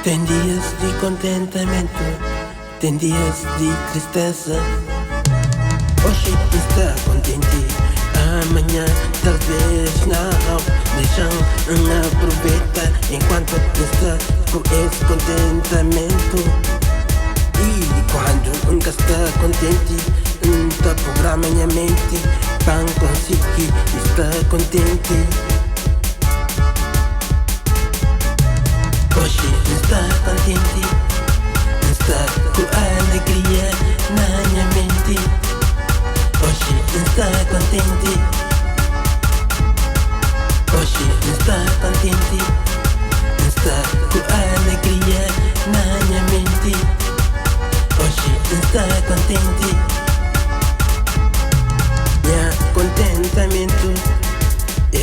Tem dias de contentamento, tem dias de tristeza. Hoje está contente, amanhã talvez não. Deixam aproveita enquanto está com esse contentamento. E quando nunca está contente, tá programa minha mente para conseguir estar contente. Hoje está contente, está com alegria na minha mente. Hoje está contente, hoje está contente, está com alegria na minha mente. Hoje está contente, meu contentamento é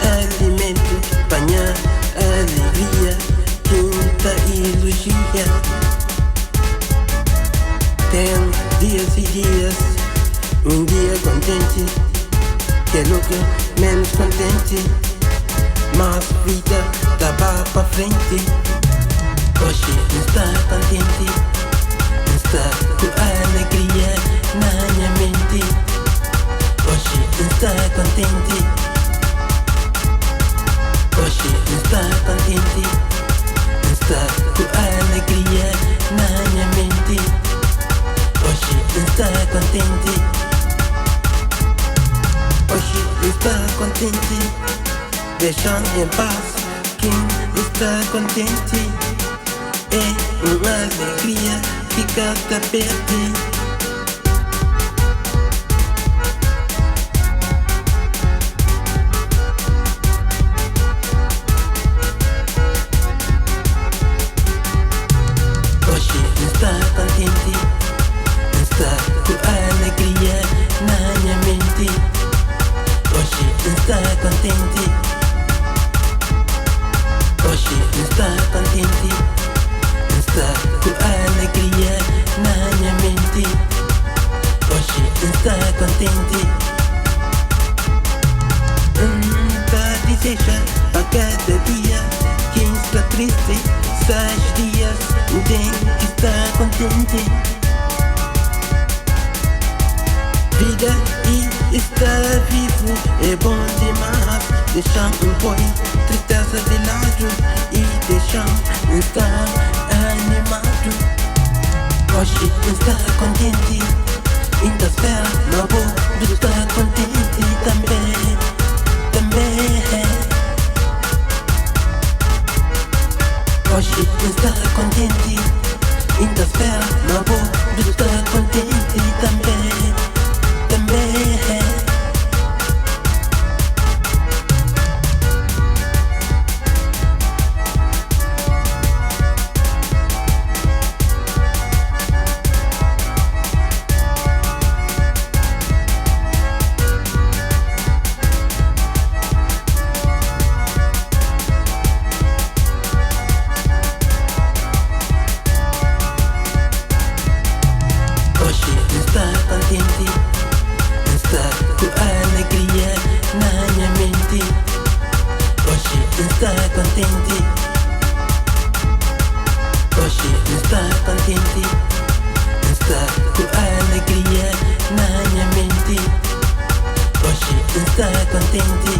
alimento para minha alegria, quinta elogia. Tem dias e dias, um dia contente, que é louco, menos contente, mas vida tá pra frente. Hoje está contente, está com alegria na minha mente. Hoje está contente, hoje está contente, está com alegria na minha mente. Hoje está contente, hoje está contente, deixando em paz quem está contente. É uma alegria ficar perto. Está contente, está com alegria na minha mente. Hoje está contente, hoje está contente, está com alegria na minha mente. Hoje está contente. Deseja a cada dia quem está triste, 6 dias tem que estar contente. Vida e estar vivo é bom demais. Deixam boi, tristeza de lado e deixam estar animado. Hoje está contente, ainda espera, não vou estar contente também. Hoje está contente, ainda espera, não vou estar contente também. Está contente, está com alegria na minha mente. Hoje está contente, hoje está contente, está com alegria na minha mente. Hoje está contente.